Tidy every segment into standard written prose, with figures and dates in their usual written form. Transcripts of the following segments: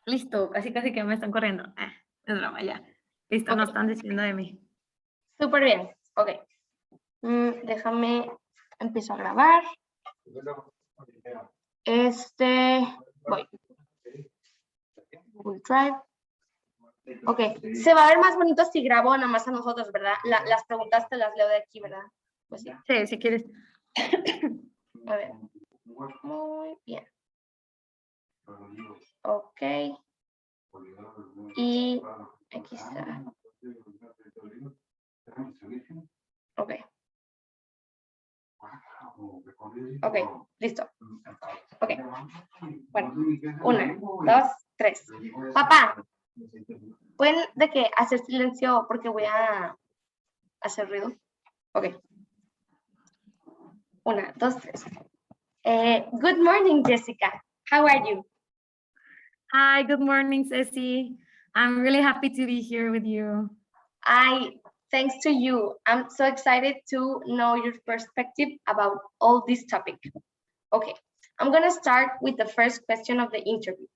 Listo, casi casi que me están corriendo. Es broma, ya. Listo, no Ok. están diciendo de mí. Súper bien. Ok. Déjame, empiezo a grabar. Voy. Google Drive. Ok. Se va a ver más bonito si grabo nada más a nosotros, ¿verdad? Las preguntas te las leo de aquí, ¿verdad? Pues sí. Sí, si quieres. A ver. Muy bien. Ok. Y aquí está. Ok. Ok, listo. Ok. Bueno, 1, 2, 3. Papá, ¿pueden de que hacer silencio porque voy a hacer ruido? Ok. 1, 2, 3. Good morning, Jessica. How are you? Hi, good morning, Ceci. I'm really happy to be here with you. Thanks to you. I'm so excited to know your perspective about all this topic. Okay, I'm gonna start with the first question of the interview.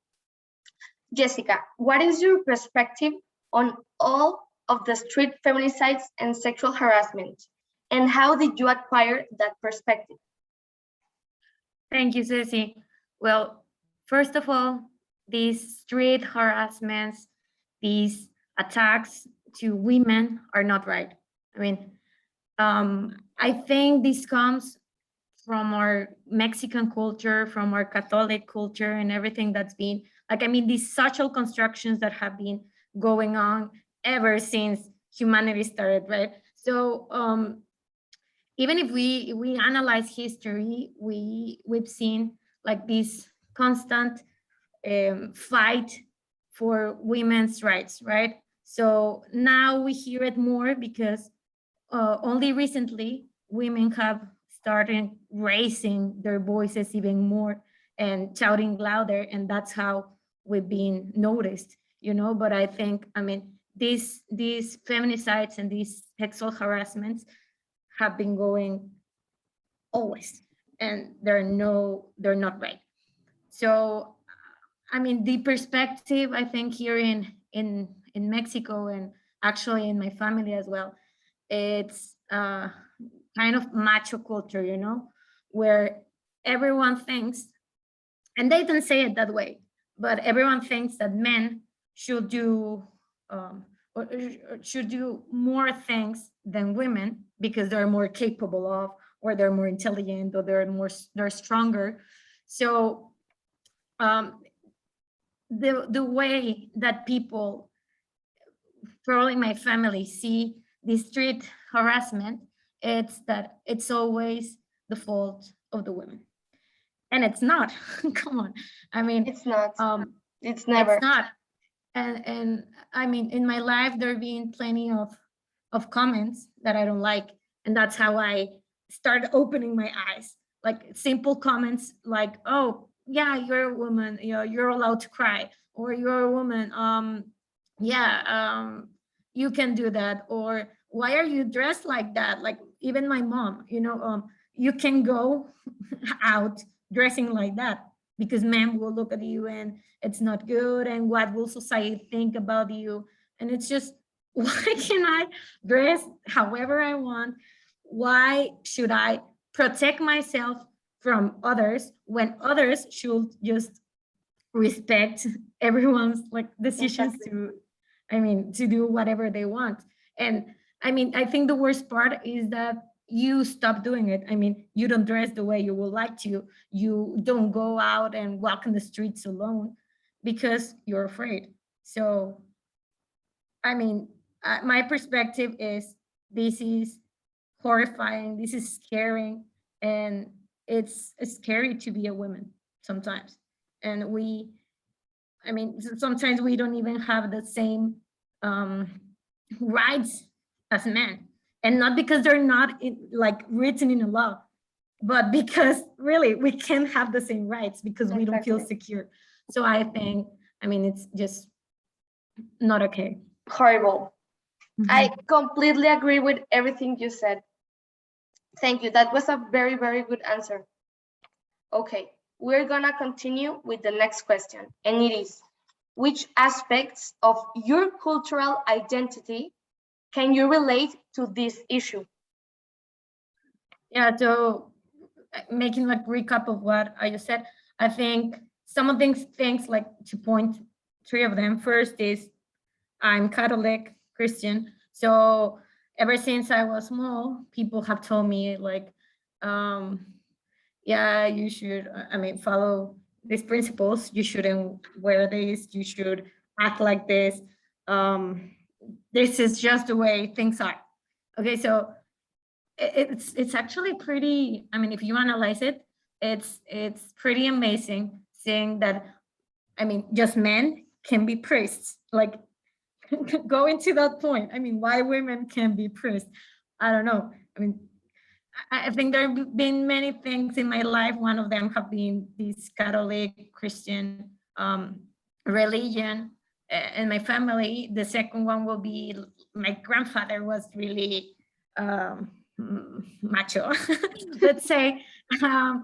Jessica, what is your perspective on all of the street feminicides and sexual harassment? And how did you acquire that perspective? Thank you, Ceci. Well, first of all, these street harassments, these attacks to women are not right. I mean, I think this comes from our Mexican culture, from our Catholic culture, and everything that's been like, I mean, these social constructions that have been going on ever since humanity started, right? So even if we analyze history, we've seen like this constant fight for women's rights, right? So now we hear it more because only recently women have started raising their voices even more and shouting louder, and that's how we've been noticed, you know. But I think, I mean, these feminicides and these sexual harassments have been going always, and they're not right. So I mean, the perspective, I think, here in Mexico, and actually in my family as well, it's kind of macho culture, you know, where everyone thinks, and they don't say it that way, but everyone thinks that men should do should do more things than women because they're more capable of, or they're more intelligent, or they're stronger. So um, the way that people, probably my family, see the street harassment, it's that it's always the fault of the women, and it's not. Come on, I mean, It's not. It's never. it's not. And I mean, in my life there have been plenty of comments that I don't like, and that's how I start opening my eyes. Like simple comments like, oh yeah, you're a woman, you're allowed to cry, or you're a woman, yeah, you can do that, or why are you dressed like that? Like even my mom, you can go out dressing like that because men will look at you and it's not good, and what will society think about you? And it's just, why can I dress however I want? Why should I protect myself from others when others should just respect everyone's like decisions to, I mean, to do whatever they want? And I mean, I think the worst part is that you stop doing it. I mean, you don't dress the way you would like to. You don't go out and walk in the streets alone because you're afraid. So, I mean, my perspective is this is horrifying. This is scary, and it's scary to be a woman sometimes. And I mean, sometimes we don't even have the same um, rights as men, and not because they're not like written in a law, but because really we can't have the same rights because we don't feel secure. So I think, I mean, it's just not okay. Horrible. I completely agree with everything you said. Thank you. That was a very, very good answer. Okay, we're gonna continue with the next question, and it is, which aspects of your cultural identity can you relate to this issue? Yeah, so making like recap of what I just said, I think some of these things, like to point three of them. First is I'm Catholic Christian. So ever since I was small, people have told me like, um, yeah, you should, I mean, follow these principles. You shouldn't wear this. You should act like this. Um, this is just the way things are. Okay, so it's actually pretty. I mean, if you analyze it, it's pretty amazing seeing that. I mean, just men can be priests. Like going to that point. I mean, why women can be priests? I don't know. I mean, I think there have been many things in my life. One of them have been this Catholic Christian religion in my family. The second one will be my grandfather was really macho, let's say. Um,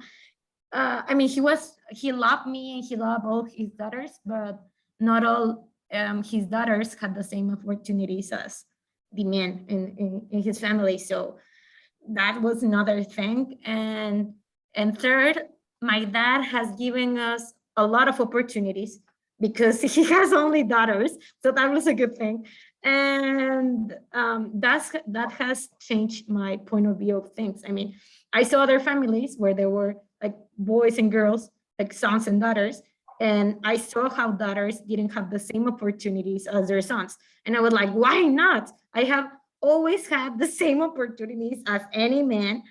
I mean, he loved me and he loved all his daughters, but not all his daughters had the same opportunities as the men in his family. So that was another thing. And third, my dad has given us a lot of opportunities because he has only daughters. So that was a good thing. And that has changed my point of view of things. I mean, I saw other families where there were like boys and girls, like sons and daughters, and I saw how daughters didn't have the same opportunities as their sons. And I was like, why not? I have always had the same opportunities as any man,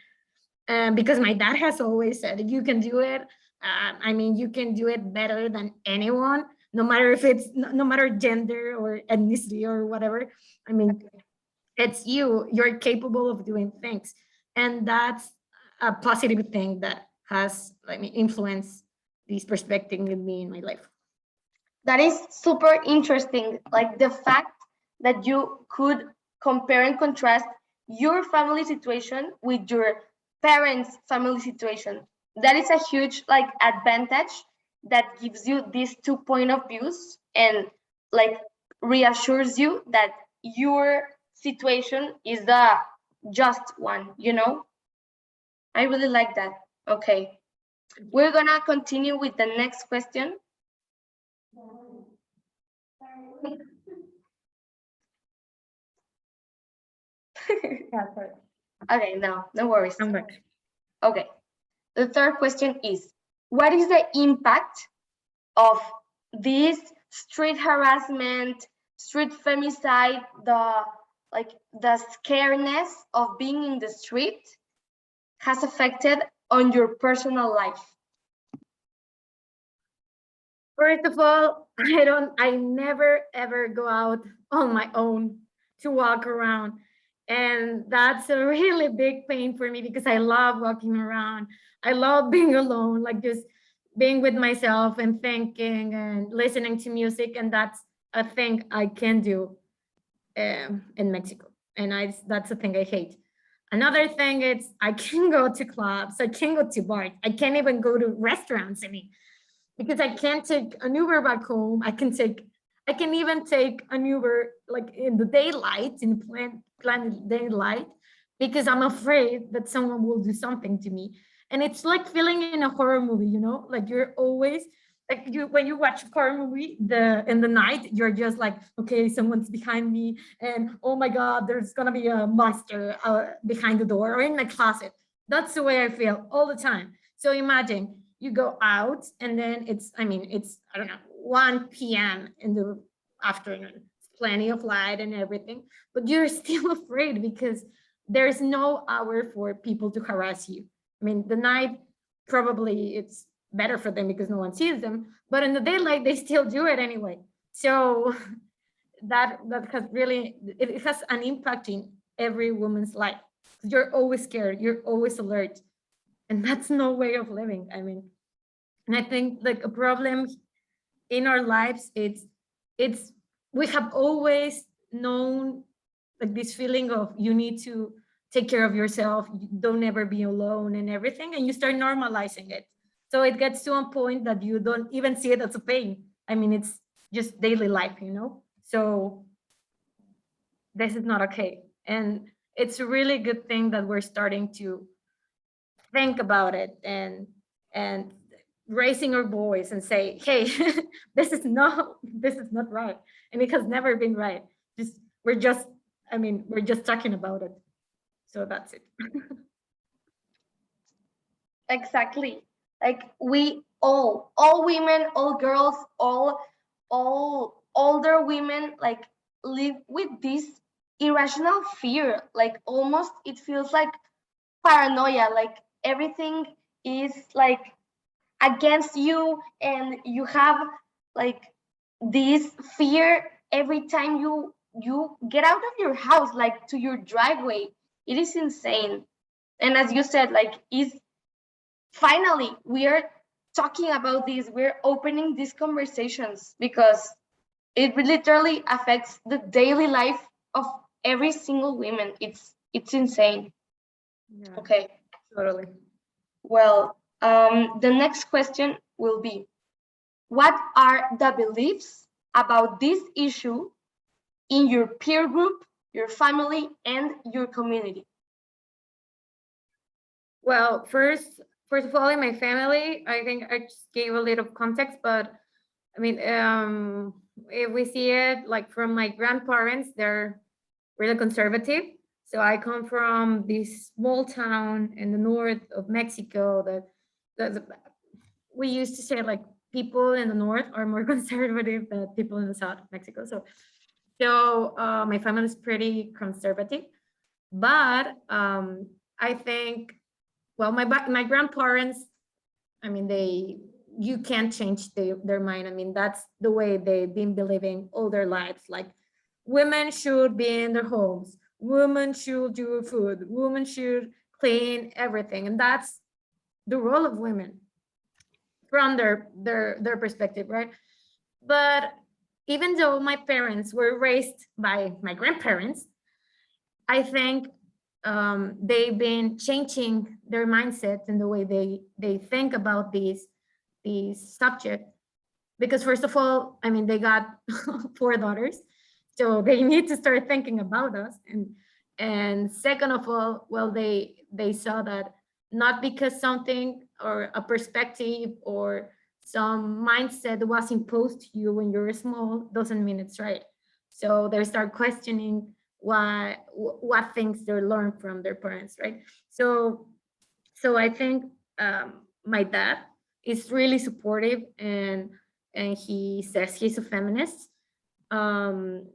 because my dad has always said, you can do it. I mean, you can do it better than anyone, no matter if it's no matter gender or ethnicity or whatever. I mean, it's you're capable of doing things. And that's a positive thing that has, I mean, influenced this perspective in me in my life. That is super interesting. Like the fact that you could compare and contrast your family situation with your parents' family situation. That is a huge like advantage that gives you these two point of views and like reassures you that your situation is the just one, you know? I really like that. Okay. We're gonna continue with the next question. Okay, no worries. I'm back. Okay. The third question is, what is the impact of this street harassment, street femicide, the scariness of being in the street has affected on your personal life? First of all, I never ever go out on my own to walk around. And that's a really big pain for me because I love walking around. I love being alone, like just being with myself and thinking and listening to music. And that's a thing I can do in Mexico. And that's a thing I hate. Another thing is I can go to clubs, I can go to bars, I can't even go to restaurants. I mean, because I can't take an Uber back home. I can even take an Uber like in the daylight, in planet daylight, because I'm afraid that someone will do something to me. And it's like feeling in a horror movie, you know, like you're always like when you watch a horror movie, in the night, you're just like, okay, someone's behind me, and oh my God, there's gonna be a monster behind the door or in my closet. That's the way I feel all the time. So imagine you go out and then it's I don't know 1 p.m. in the afternoon, plenty of light and everything, but you're still afraid because there's no hour for people to harass you. I mean, the night probably it's better for them because no one sees them, but in the daylight they still do it anyway. So that has really, it has an impact in every woman's life. You're always scared, you're always alert, and that's no way of living. I mean, and I think like a problem in our lives, it's we have always known like this feeling of you need to take care of yourself, you don't ever be alone and everything, and you start normalizing it. So it gets to a point that you don't even see it as a pain. I mean, just daily life, you know. So this is not okay, and it's a really good thing that we're starting to think about it and raising our voice and say, hey, this is not right, and it has never been right. Just we're just I mean, we're just talking about it. So that's it. Exactly. Like we all women, all girls, all older women, like live with this irrational fear. Like almost it feels like paranoia. Like everything is like against you, and you have like this fear every time you get out of your house, like to your driveway. It is insane. And as you said, like is finally we are talking about this, we're opening these conversations because it literally affects the daily life of every single woman. It's insane. Yeah, Okay, totally. well, the next question will be, what are the beliefs about this issue in your peer group, your family, and your community? Well, first of all, in my family, I think I just gave a little context, but I mean, if we see it like from my grandparents, they're really conservative. So I come from this small town in the north of Mexico that we used to say like people in the north are more conservative than people in the south of Mexico. So my family is pretty conservative, but I think, well, my grandparents, I mean, you can't change their mind. I mean, that's the way they've been believing all their lives. Like, women should be in their homes, women should do food, women should clean everything, and that's the role of women from their perspective, right? But even though my parents were raised by my grandparents, I think they've been changing their mindset and the way they think about these subject. Because first of all, I mean, they got 4 daughters, so they need to start thinking about us. And second of all, well, they saw that not because something or a perspective or some mindset was imposed to you when you're small doesn't mean it's right. So they start questioning what things they learn from their parents, right? So I think my dad is really supportive, and he says he's a feminist. um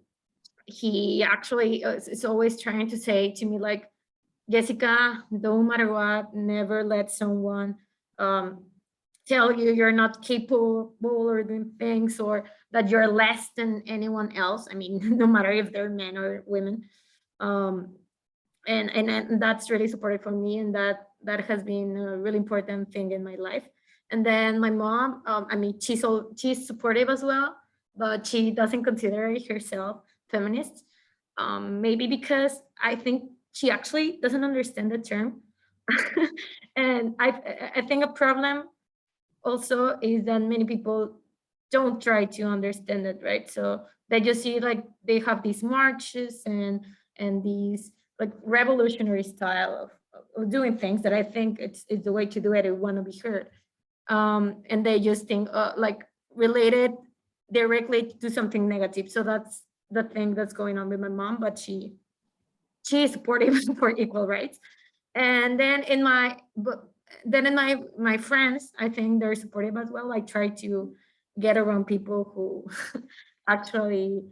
he actually is always trying to say to me like, Jessica, no matter what, never let someone um tell you you're not capable or doing things, or that you're less than anyone else. I mean, no matter if they're men or women. um and that's really supportive for me, and that has been a really important thing in my life. And then my mom, I mean, she's supportive as well, but she doesn't consider herself feminist. Maybe because I think she actually doesn't understand the term. And I think a problem also is that many people don't try to understand it, right? So they just see like they have these marches and these like revolutionary style of doing things that I think it's the way to do it. I want to be heard. And they just think like related directly to something negative. So that's the thing that's going on with my mom, but she is supportive for equal rights. And then in my friends, I think they're supportive as well. I try to get around people who actually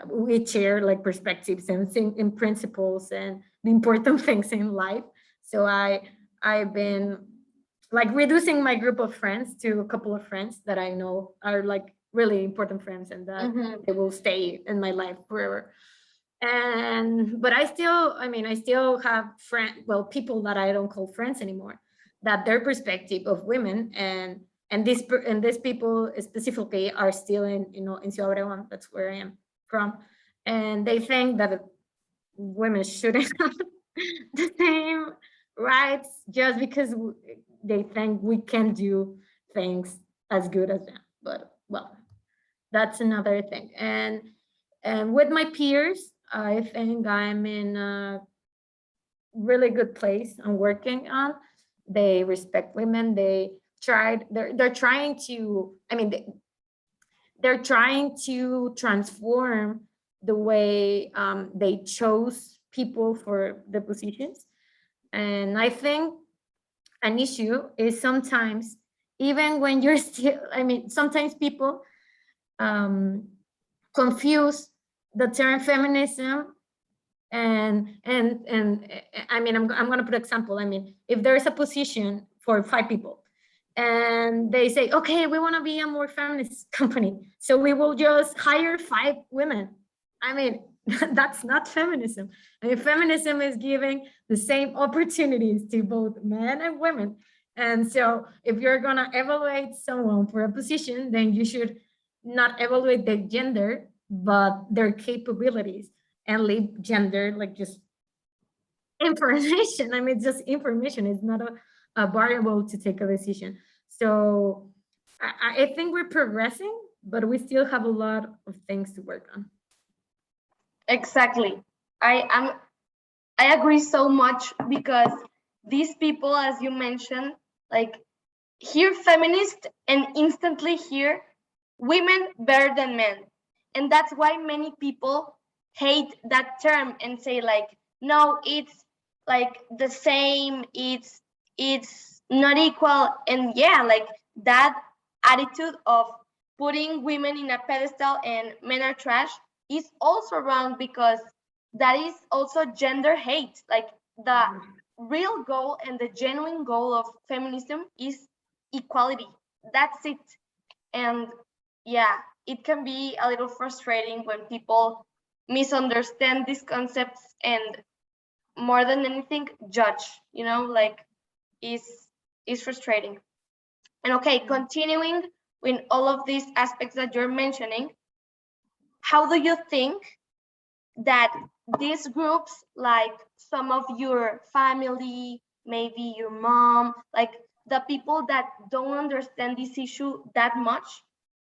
we share like perspectives and think in principles and the important things in life. So I've been like reducing my group of friends to a couple of friends that I know are like really important friends, and that they will stay in my life forever. And but I still have people that I don't call friends anymore, that their perspective of women and these people specifically are still in, in Ciudad Obregón. That's where I am from, and they think that women shouldn't have the same rights just because they think we can do things as good as them. But well, That's another thing. And with my peers, I think I'm in a really good place I'm working on. They respect women. They're trying to, I mean, they're trying to transform the way they chose people for the positions. And I think an issue is sometimes, even when you're still, I mean, sometimes people um, confuse the term feminism and I mean, I'm going to put example. I mean, if there is a position for 5 people and they say, okay, we want to be a more feminist company, so we will just hire 5 women. I mean, that's not feminism. I mean, feminism is giving the same opportunities to both men and women. And so if you're going to evaluate someone for a position, then you should not evaluate their gender, but their capabilities, and leave gender like just information. I mean, just information. It's not a variable to take a decision. So I think we're progressing, but we still have a lot of things to work on. Exactly. I agree so much, because these people, as you mentioned, like, hear feminist and instantly hear women better than men. And that's why many people hate that term and say, like, no, it's like the same, it's not equal. And yeah, like, that attitude of putting women in a pedestal and men are trash is also wrong, because that is also gender hate. Like, the real goal and the genuine goal of feminism is equality. That's it. And yeah, it can be a little frustrating when people misunderstand these concepts and, more than anything, judge, like, is frustrating. And okay, continuing with all of these aspects that you're mentioning, how do you think that these groups, like some of your family, maybe your mom, like the people that don't understand this issue that much,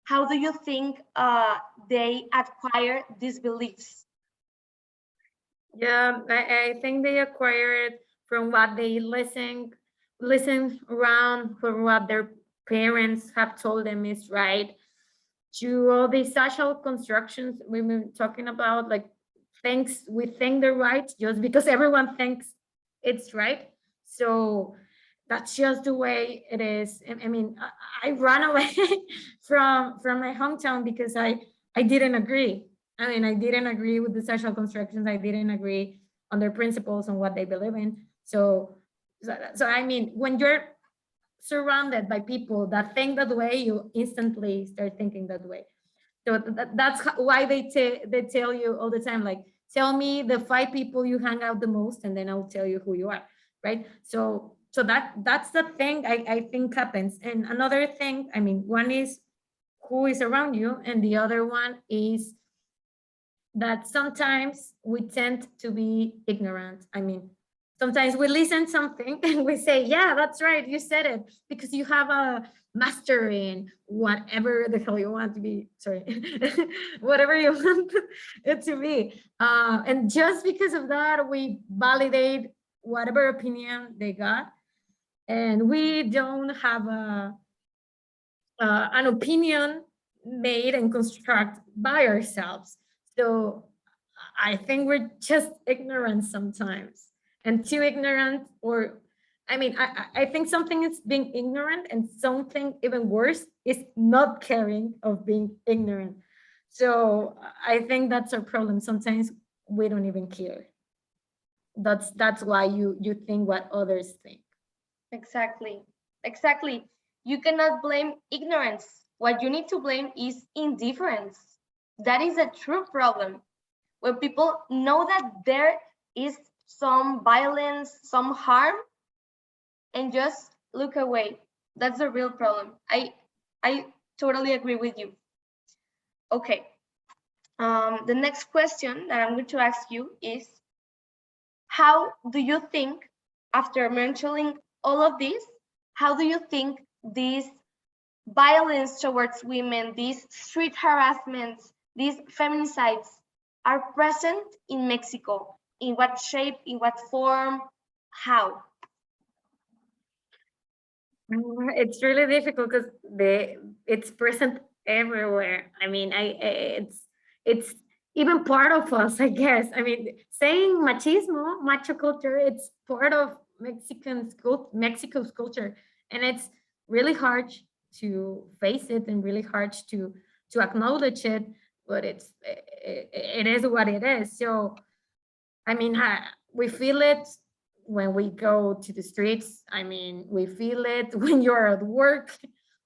how do you think they acquire these beliefs? Yeah, I think they acquire it from what they listen around, from what their parents have told them is right, to all these social constructions we've been talking about, like things we think they're right just because everyone thinks it's right. So that's just the way it is. I mean, I ran away from my hometown because I didn't agree. I mean, I didn't agree with the social constructions. I didn't agree on their principles, on what they believe in. So I mean, when you're surrounded by people that think that way, you instantly start thinking that way. So that's why they tell you all the time, like, tell me the 5 people you hang out the most, and then I'll tell you who you are, right? So that's the thing I think happens. And another thing, I mean, one is who is around you, and the other one is that sometimes we tend to be ignorant. I mean, sometimes we listen something and we say, yeah, that's right, you said it, because you have a master in whatever the hell you want to be, sorry, whatever you want it to be. And just because of that, we validate whatever opinion they got, and we don't have an opinion made and construct by ourselves. So I think we're just ignorant sometimes, and too ignorant, or I mean, I think something is being ignorant, and something even worse is not caring of being ignorant. So I think that's our problem. Sometimes we don't even care. That's why you think what others think. Exactly. Exactly. You cannot blame ignorance. What you need to blame is indifference. That is a true problem. When people know that there is some violence, some harm, and just look away. That's the real problem. I totally agree with you. Okay. The next question that I'm going to ask you is, how do you think, after mentioning all of this, how do you think these violence towards women, these street harassments, these feminicides are present in Mexico? In what shape, in what form, how? It's really difficult because it's present everywhere. I mean, it's even part of us, I guess. I mean, saying machismo, macho culture, it's part of Mexico's culture, and it's really hard to face it and really hard to acknowledge it. But it is what it is. So I mean, we feel it when we go to the streets. I mean, we feel it when you're at work.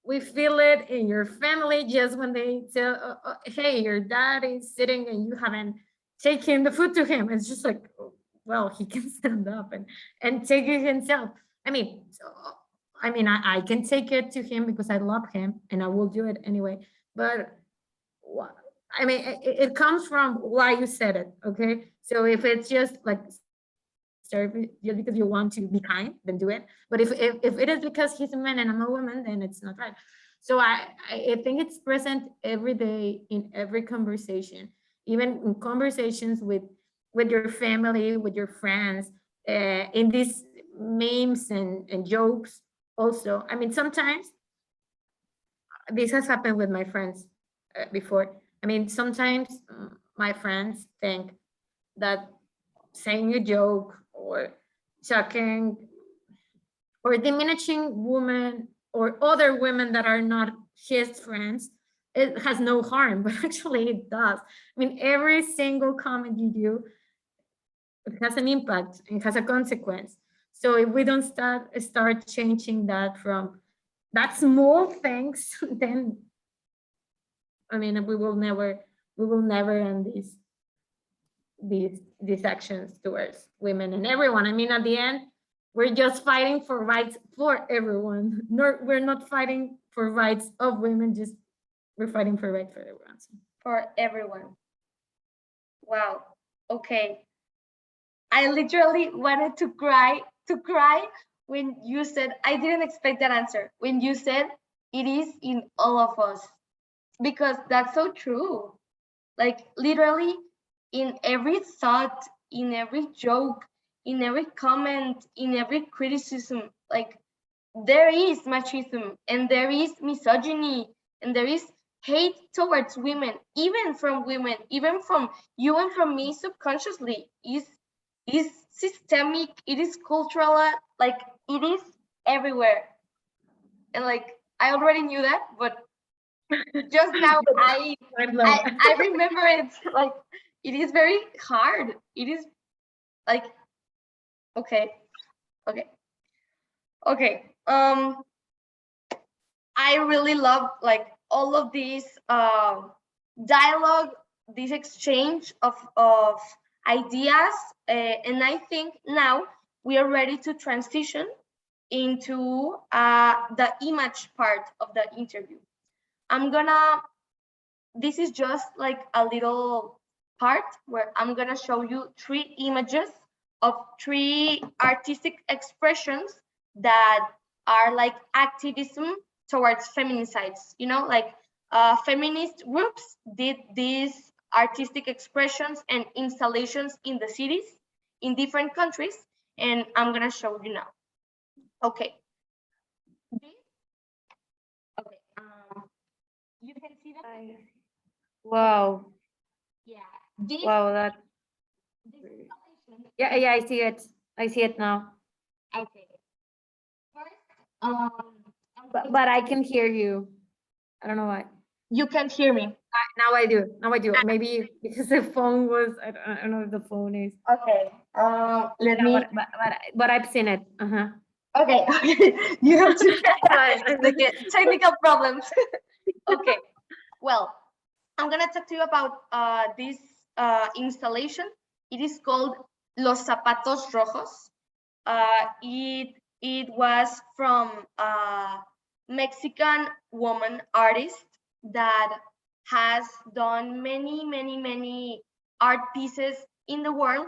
We feel it in your family just when they tell, hey, your dad is sitting and you haven't taken the food to him. It's just like, oh, well, he can stand up and take it himself. I mean, I can take it to him because I love him and I will do it anyway. But I mean, it comes from why you said it, okay? So if it's just like serve just because you want to be kind, then do it. But if it is because he's a man and I'm a woman, then it's not right. So I think it's present every day in every conversation, even in conversations with your family, with your friends, in these memes and jokes also. I mean, sometimes this has happened with my friends before. I mean, sometimes my friends think that saying a joke or talking or diminishing women or other women that are not his friends, it has no harm, but actually it does. I mean, every single comment you do, it has an impact, it has a consequence. So if we don't start changing that from that small things, then I mean, we will never end these actions towards women and everyone. I mean, at the end, we're just fighting for rights for everyone. No, we're not fighting for rights of women, just we're fighting for rights for everyone. So. For everyone. Wow. Okay. I literally wanted to cry when you said, I didn't expect that answer. When you said it is in all of us, because that's so true. Like literally in every thought, in every joke, in every comment, in every criticism, like there is machismo and there is misogyny and there is hate towards women, even from women, even from you and from me subconsciously is systemic, it is cultural, like it is everywhere. And like I already knew that, but just now I remember it. Like it is very hard. It is like okay. I really love like all of these dialogue, this exchange of ideas, and I think now we are ready to transition into the image part of the interview. This is just like a little part where I'm gonna show you 3 images of 3 artistic expressions that are like activism towards feminicides. You know, like feminist groups did these artistic expressions and installations in the cities in different countries, and I'm gonna show you now. Okay. Okay. You can see that. Wow. Yeah. This, Wow, that. this Yeah, I see it. I see it now. okay. First, But I can hear you. I don't know why. you can't hear me. Now I do. Now I do. Maybe because the phone was. I don't know if the phone is. Okay. Let Yeah, me. but I've seen it. Okay. You have to Like get technical problems. Okay. Well, I'm gonna talk to you about this installation. It is called Los Zapatos Rojos. It was from a Mexican woman artist that has done many art pieces in the world,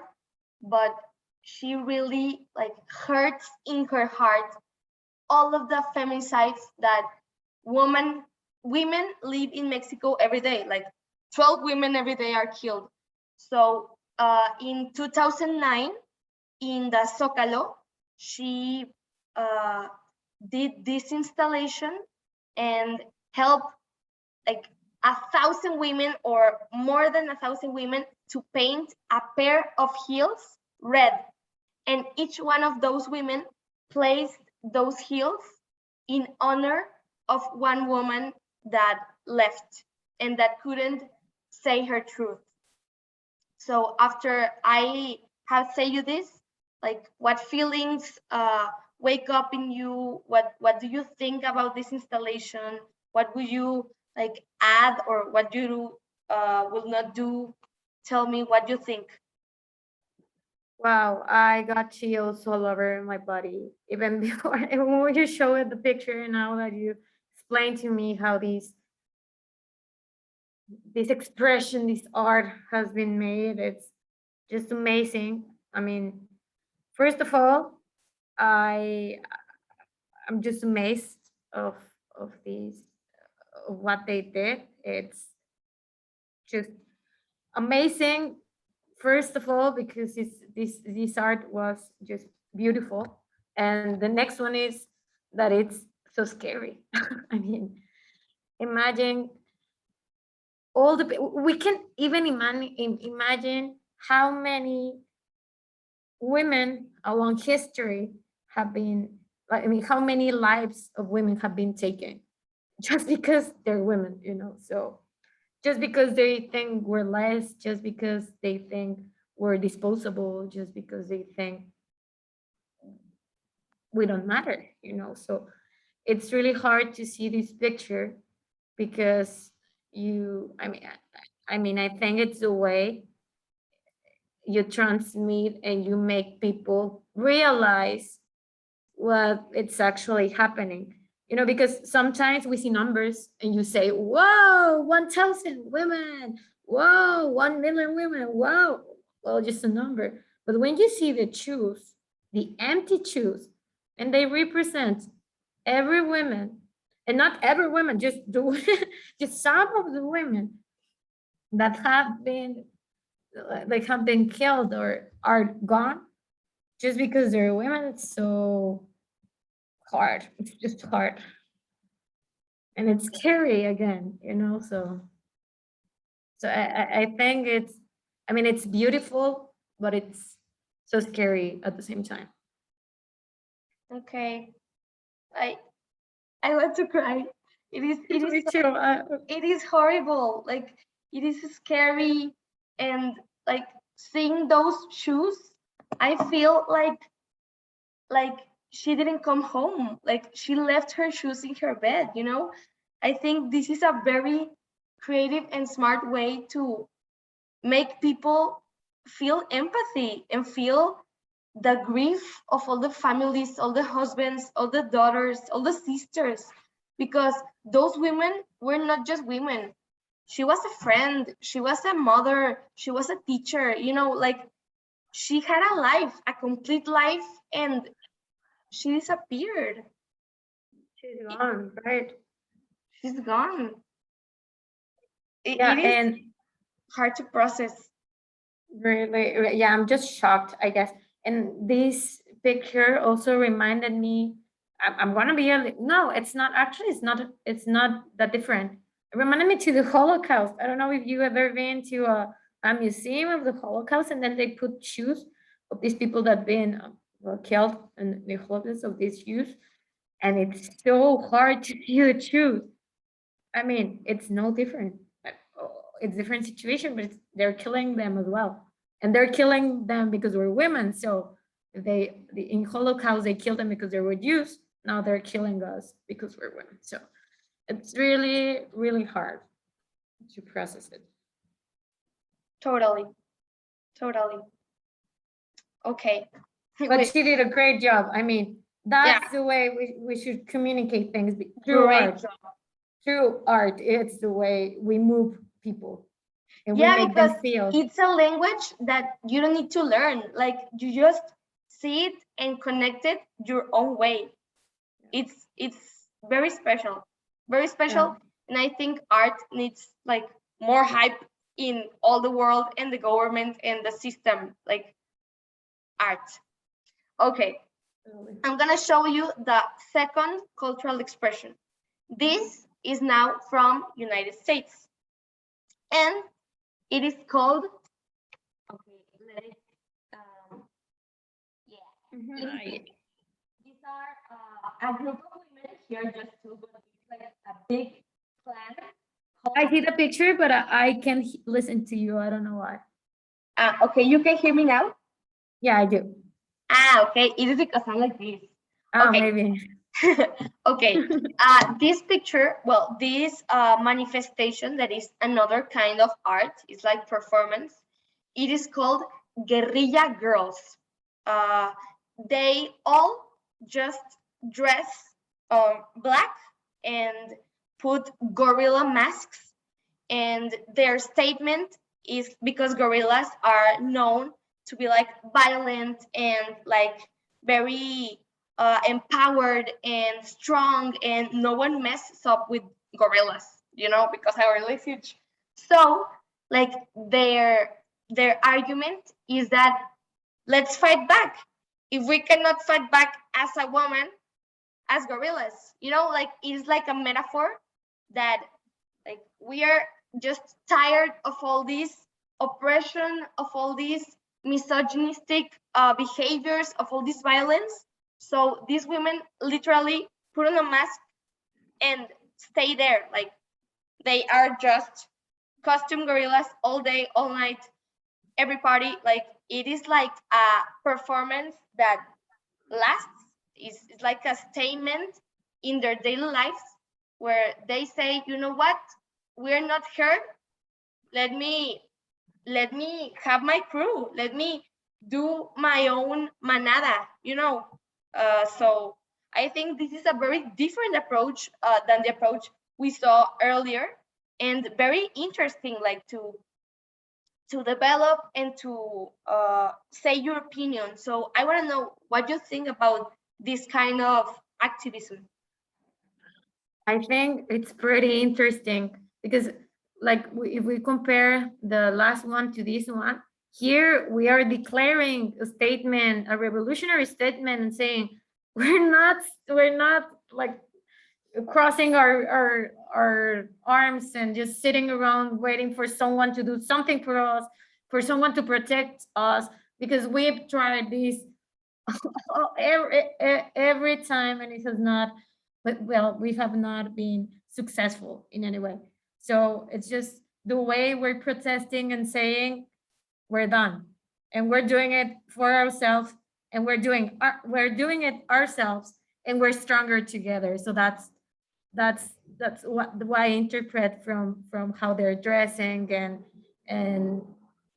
but she really like hurts in her heart all of the feminicides that women live in Mexico every day, like 12 women every day are killed. So in 2009, in the Zócalo, she did this installation and helped like 1,000 women or more than 1,000 women to paint a pair of heels red. And each one of those women placed those heels in honor of one woman that left and that couldn't say her truth. So after I have said you this, like what feelings wake up in you? What do you think about this installation? What would you like add, or what you will not do? Tell me what you think. Wow, I got chills all over my body even before. And when you show it the picture, and now that you explain to me how this expression, this art has been made, it's just amazing. I mean, first of all, I'm just amazed of these of what they did. It's just amazing. First of all, because this art was just beautiful, and the next one is that it's so scary. I mean, imagine all the we can even imagine how many women along history have been, I mean, how many lives of women have been taken just because they're women, so just because they think we're less, just because they think we're disposable, just because they think we don't matter, so it's really hard to see this picture because I think it's the way you transmit and you make people realize what it's actually happening, because sometimes we see numbers and you say, whoa, 1,000 women, whoa, 1 million women, whoa, well, just a number. But when you see the shoes, the empty shoes, and they represent every woman, and not every woman, just just some of the women that have been killed or are gone just because they're women. It's so hard. It's just hard. And it's scary again, so I think it's beautiful, but it's so scary at the same time. Okay, I want to cry. Me too. It is horrible. Like it is scary, and like seeing those shoes, I feel like she didn't come home. Like she left her shoes in her bed. I think this is a very creative and smart way to make people feel empathy and feel the grief of all the families, all the husbands, all the daughters, all the sisters, because those women were not just women. She was a friend, she was a mother, she was a teacher, like she had a life, a complete life, and she disappeared. She's gone, right? She's gone. Yeah, it is and hard to process. really, yeah, I'm just shocked, I guess. And this picture also reminded me, I'm gonna be no, it's not actually, it's not that different. It reminded me to the Holocaust. I don't know if you have ever been to a museum of the Holocaust, and then they put shoes of these people that been killed in the Holocaust, of these shoes, and it's so hard to see the shoes. I mean, it's no different. It's different situation, but they're killing them as well, and they're killing them because we're women. So in Holocaust they killed them because they were Jews. Now they're killing us because we're women. So it's really, really hard to process it. Totally. Okay. But she did a great job. I mean, that's the way we should communicate things through art. Through art, it's the way we move people, and we make them feel. It's a language that you don't need to learn. Like you just see it and connect it your own way. It's very special. very special. And I think art needs like more hype in all the world and the government and the system, like art. Okay, I'm gonna show you the second cultural expression. This is now from United States, and it is called, okay, let it, yeah. These are a group of women here, just two, but it's like a big clan. I see the picture, but I can't listen to you. I don't know why. Okay, you can hear me now? Yeah, I do. Okay, it is because I'm like this. Oh, Okay. maybe. Okay, this picture, well, this manifestation that is another kind of art, it's like performance. It is called guerrilla girls. They all just dress black and put gorilla masks, and their statement is because gorillas are known to be like violent and like very empowered and strong, and no one messes up with gorillas, you know, because a gorilla is huge. So like their argument is that let's fight back. If we cannot fight back as a woman, as gorillas, you know, like it's like a metaphor that like we are just tired of all this oppression, of all these misogynistic behaviors, of all this violence. So these women literally put on a mask and stay there. Like they are just costume gorillas all day, all night, every party. Like it is like a performance that lasts. It's like a statement in their daily lives where they say, you know what, we're not hurt. Let me have my crew. Let me do my own manada, you know. So I think this is a very different approach than the approach we saw earlier, and very interesting, like to develop and to say your opinion. So I want to know what you think about this kind of activism. I think it's pretty interesting because, like, if we compare the last one to this one, here we are declaring a statement, a revolutionary statement, and saying we're not like crossing our arms and just sitting around waiting for someone to do something for us, for someone to protect us, because we've tried this every time and it has not, but well, we have not been successful in any way. So it's just the way we're protesting and saying we're done, and we're doing it for ourselves, and we're doing it ourselves, and we're stronger together. So that's what I interpret from how they're dressing, and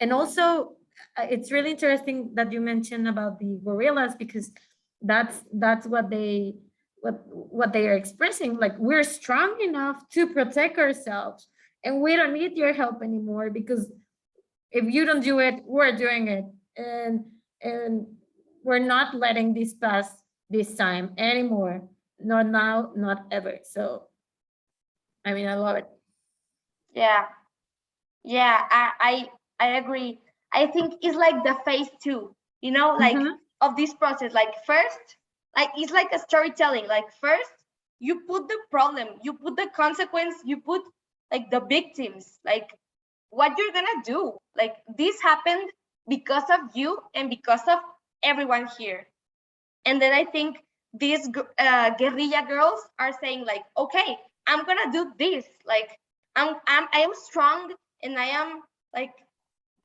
and also it's really interesting that you mentioned about the gorillas, because that's what they are expressing, like we're strong enough to protect ourselves and we don't need your help anymore, because if you don't do it, we're doing it, and we're not letting this pass this time anymore, not now, not ever. So I mean, I love it. Yeah, yeah, I agree. I think it's like the phase two, you know, like of this process. Like first, like it's like a storytelling. Like first, you put the problem, you put the consequence, you put like the victims, like what you're gonna do. Like this happened because of you and because of everyone here. And then I think these guerrilla girls are saying like, okay, I'm gonna do this. Like I am strong and I am like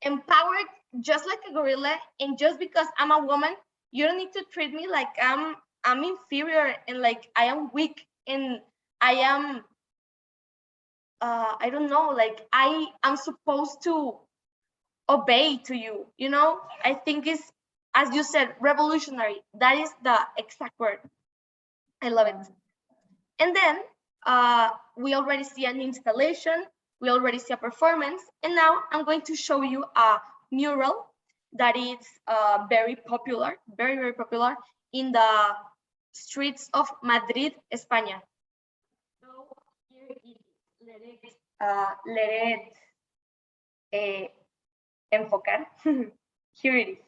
empowered, just like a gorilla. And just because I'm a woman, you don't need to treat me like I'm inferior and like I am weak and I am I don't know, like I'm supposed to obey to you, you know. I think it's, as you said, revolutionary. That is the exact word. I love it. And then we already see an installation, we already see a performance, and now I'm going to show you a mural that is very popular, very, very popular in the streets of Madrid, España. So let it enfocar. Here it is.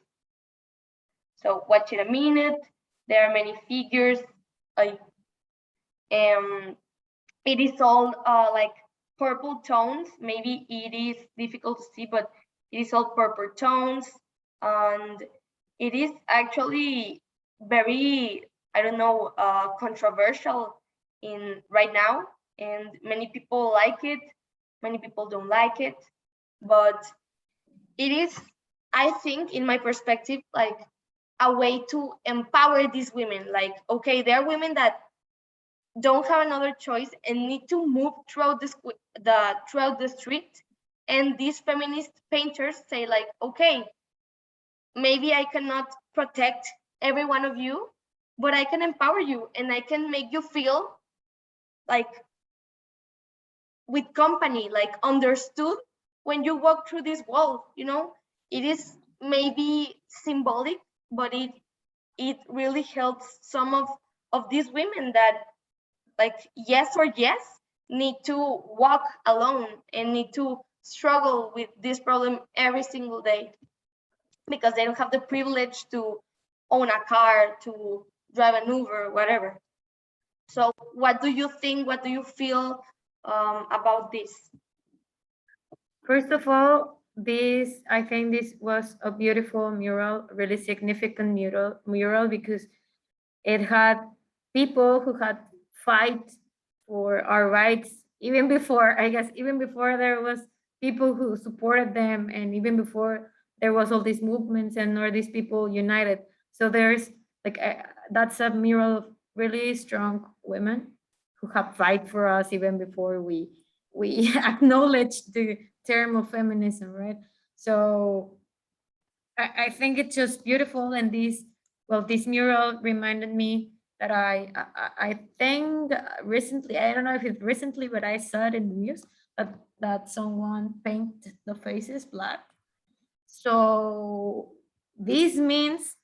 So watch it a minute. There are many figures. It is all like purple tones. Maybe it is difficult to see, but it is all purple tones. And it is actually very, I don't know, controversial in right now. And many people like it. Many people don't like it. But it is, I think, in my perspective, like a way to empower these women. Like, okay, there are women that don't have another choice and need to move throughout the street, and these feminist painters say like, okay, maybe I cannot protect every one of you, but I can empower you and I can make you feel like with company, like understood when you walk through this wall. It is maybe symbolic, but it really helps some of these women that, like, yes or yes, need to walk alone and need to struggle with this problem every single day because they don't have the privilege to own a car, to drive an Uber, whatever. So what do you think, what do you feel about this? First of all, I think this was a beautiful mural, really significant mural because it had people who had fight for our rights even before, I guess, even before there was people who supported them, and even before there was all these movements and all these people united. So there's like that's a mural of really strong women who have fight for us even before we acknowledge the term of feminism, right? So I think it's just beautiful, and this mural reminded me that I think recently, I don't know if it's recently, but I saw it in the news that someone painted the faces black. So this means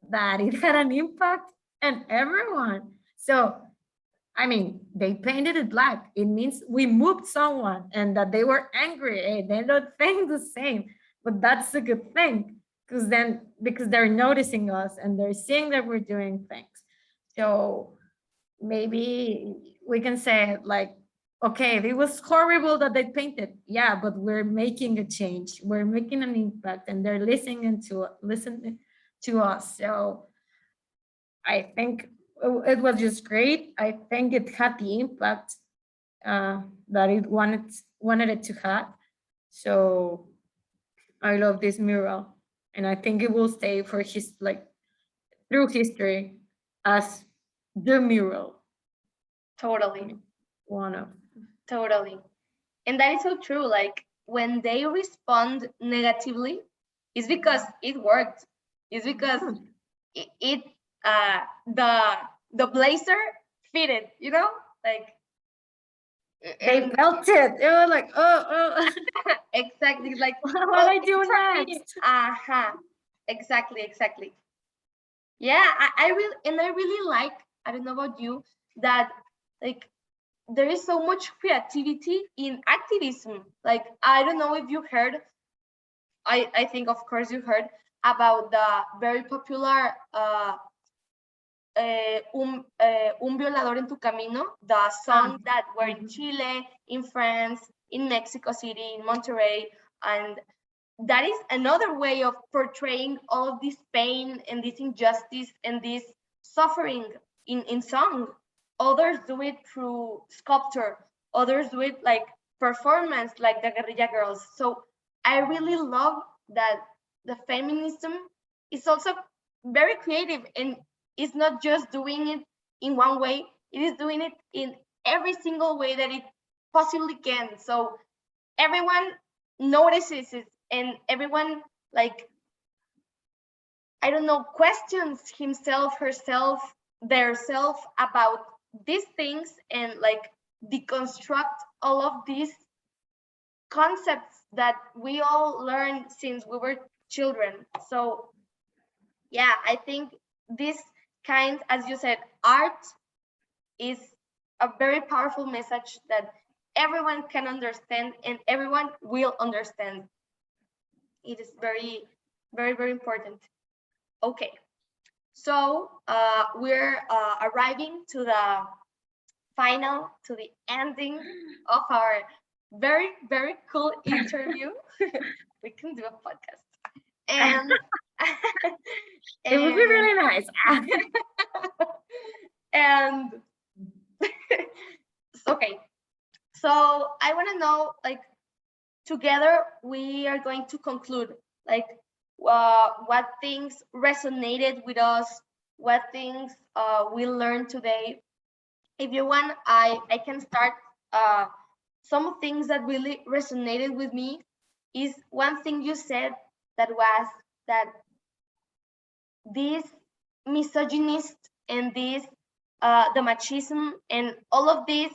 that it had an impact on everyone. So I mean, they painted it black. It means we moved someone and that they were angry. They don't think the same, but that's a good thing because they're noticing us and they're seeing that we're doing things. So maybe we can say like, okay, it was horrible that they painted. Yeah, but we're making a change. We're making an impact, and they're listening to us. So I think it was just great. I think it had the impact that it wanted it to have. So I love this mural, and I think it will stay for through history as the mural. Totally. One of. Totally. And that is so true. Like when they respond negatively, it's because it worked. It's because it the blazer fitted, like they felt it. They were like, oh. exactly, like what I do next? Exactly. Yeah, I really like, I don't know about you, that like there is so much creativity in activism. Like, I don't know if you heard, I think of course you heard about the very popular Un Violador en Tu Camino, the song that were in Chile, in France, in Mexico City, in Monterrey, and that is another way of portraying all of this pain and this injustice and this suffering in song. Others do it through sculpture, others do it like performance, like the Guerrilla Girls. So I really love that the feminism is also very creative, and it's not just doing it in one way, it is doing it in every single way that it possibly can. So everyone notices it, and everyone, like, I don't know, questions himself, herself, their self about these things, and like deconstruct all of these concepts that we all learned since we were children. So yeah, I think this kind, as you said, art is a very powerful message that everyone can understand and everyone will understand. It is very, very, very important. Okay, so we're arriving to the final, to the ending of our very, very cool interview. We can do a podcast. And, It would be really nice. and okay, so I want to know, like, together we are going to conclude, like, what things resonated with us, what things we learned today. If you want, I can start. Some things that really resonated with me is one thing you said, that was that this misogynist and this the machismo and all of these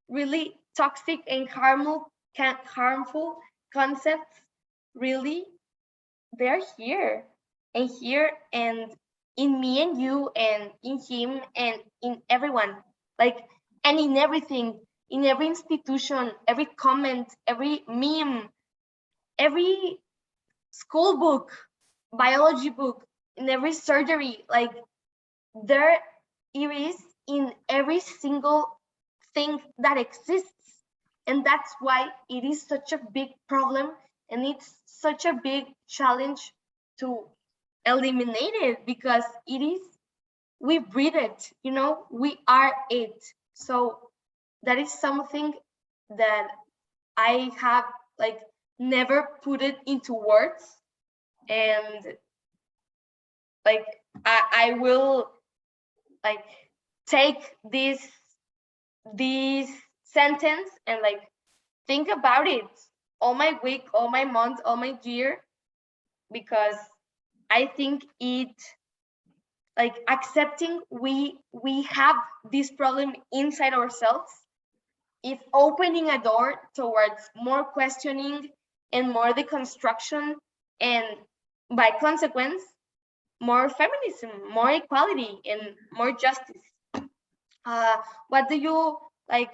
really toxic and harmful concepts, really, they're here and in me and you and in him and in everyone, like, and in everything, in every institution, every comment, every meme, every school book, biology book, in every surgery, like, there it is in every single thing that exists. And that's why it is such a big problem, and it's such a big challenge to eliminate it, because it is, we breathe it, you know, we are it. So that is something that I have, like, never put it into words. And, like, I will, like, take this sentence and, like, think about it all my week, all my month, all my year, because I think it, like, accepting we have this problem inside ourselves is opening a door towards more questioning and more deconstruction, and by consequence, more feminism, more equality, and more justice. What do you, like,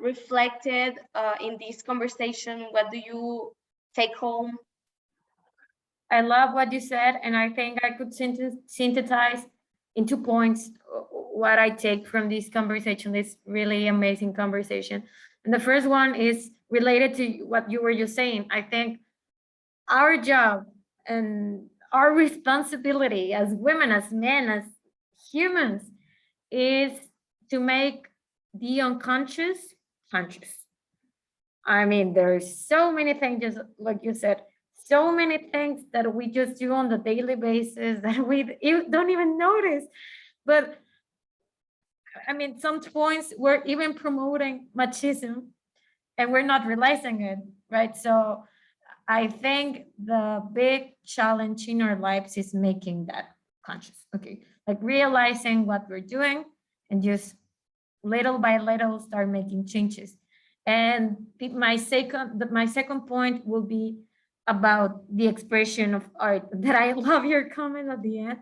reflected in this conversation? What do you take home? I love what you said, and I think I could synthesize in 2 points what I take from this conversation, this really amazing conversation. And the first one is related to what you were just saying. I think our job and our responsibility as women, as men, as humans, is to make the unconscious conscious. I mean, there's so many things, just like you said, so many things that we just do on the daily basis that we don't even notice. But I mean, some points we're even promoting machismo and we're not realizing it, right? So I think the big challenge in our lives is making that conscious, okay? Like realizing what we're doing and just little by little start making changes. And my second point will be about the expression of art. That I love your comment at the end.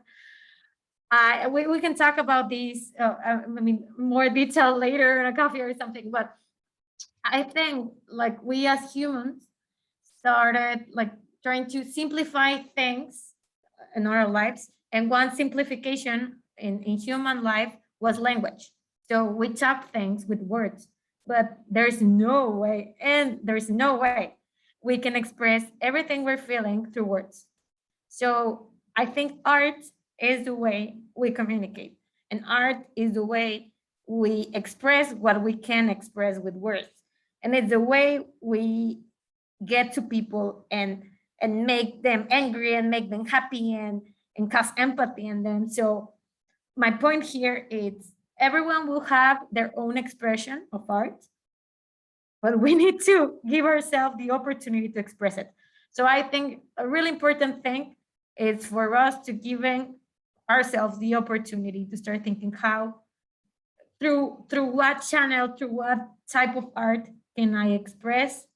We can talk about these, I mean, more detail later in a coffee or something. But I think, like, we as humans started, like, trying to simplify things in our lives, and one simplification in human life was language. So we talk things with words, but there's no way, and there's no way we can express everything we're feeling through words. So I think art is the way we communicate, and art is the way we express what we can express with words. And it's the way we get to people and make them angry and make them happy and cause empathy in them. So my point here is everyone will have their own expression of art, but we need to give ourselves the opportunity to express it. So I think a really important thing is for us to giving ourselves the opportunity to start thinking how, through what channel, through what type of art can I express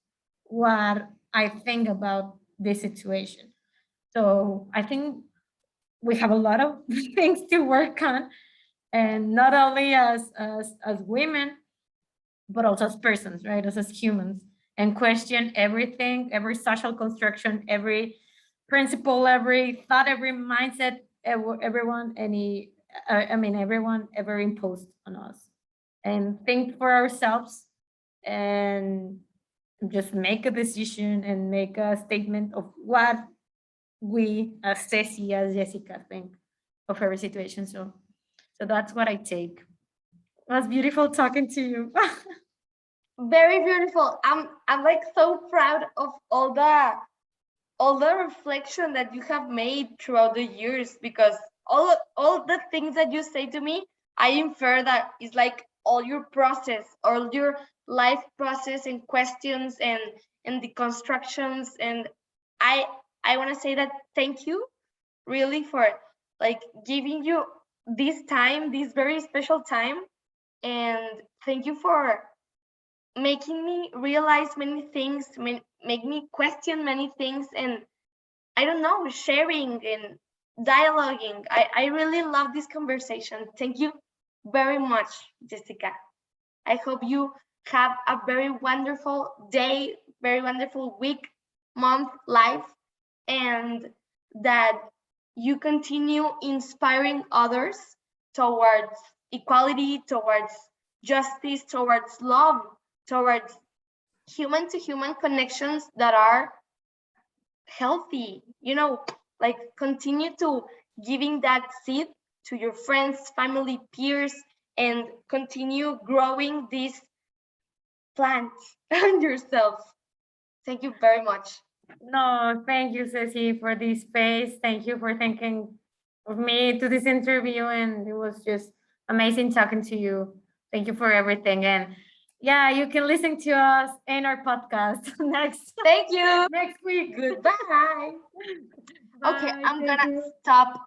what I think about this situation. So I think we have a lot of things to work on, and not only as women, but also as persons, right? As humans, and question everything, every social construction, every principle, every thought, every mindset, everyone, everyone ever imposed on us, and think for ourselves, and just make a decision and make a statement of what we, as Ceci, as Jessica, think of every situation. So that's what I take. It was beautiful talking to you. Very beautiful. I'm like so proud of all the reflection that you have made throughout the years, because all the things that you say to me, I infer that is like all your process, all your life process and questions and the constructions. And I I want to say that thank you really for like giving you this time, this very special time, and thank you for making me realize many things, make me question many things, and I don't know, sharing and dialoguing. I really love this conversation. Thank you very much, Jessica. I hope you have a very wonderful day, very wonderful week, month, life, and that you continue inspiring others towards equality, towards justice, towards love, towards human to human connections that are healthy, like continue to giving that seed to your friends, family, peers, and continue growing this plant on yourself. Thank you very much. No, thank you, Ceci, for this space. Thank you for thinking of me to this interview, and it was just amazing talking to you. Thank you for everything, and yeah, you can listen to us in our podcast next Thank you. next week. Goodbye. Okay, Bye, I'm thank gonna you. stop